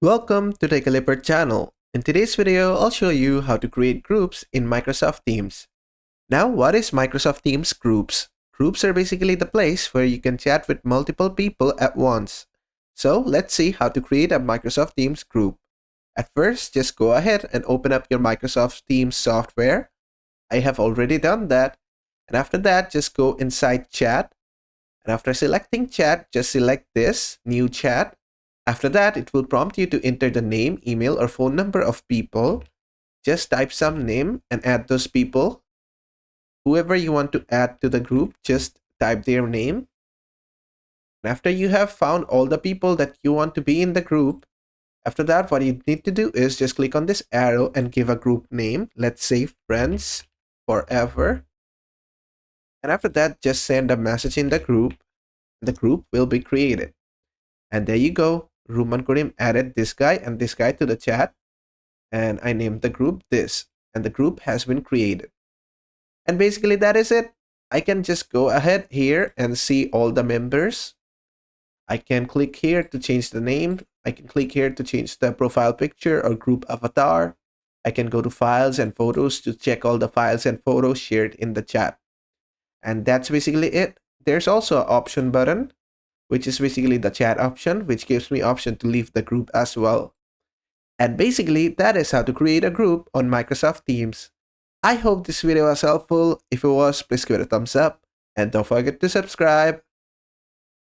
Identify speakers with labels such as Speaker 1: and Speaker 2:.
Speaker 1: Welcome to the Caliper channel. In today's video, I'll show you how to create groups in Microsoft Teams. Now, what is Microsoft Teams groups? Groups are basically the place where you can chat with multiple people at once. So, let's see how to create a Microsoft Teams group. At first, just go ahead and open up your Microsoft Teams software. I have already done that. And after that, just go inside Chat. And after selecting Chat, just select this, New Chat. After that, it will prompt you to enter the name, email, or phone number of people. Just type some name and add those people. Whoever you want to add to the group, just type their name. And after you have found all the people that you want to be in the group, after that, what you need to do is just click on this arrow and give a group name. Let's say Friends Forever. And after that, just send a message in the group. The group will be created. And there you go. Ruman Kurim added this guy and this guy to the chat. And I named the group this. And the group has been created. And basically that is it. I can just go ahead here and see all the members. I can click here to change the name. I can click here to change the profile picture or group avatar. I can go to files and photos to check all the files and photos shared in the chat. And that's basically it. There's also an option button, which is basically the chat option, which gives me option to leave the group as well. And basically, that is how to create a group on Microsoft Teams. I hope this video was helpful. If it was, please give it a thumbs up. And don't forget to subscribe.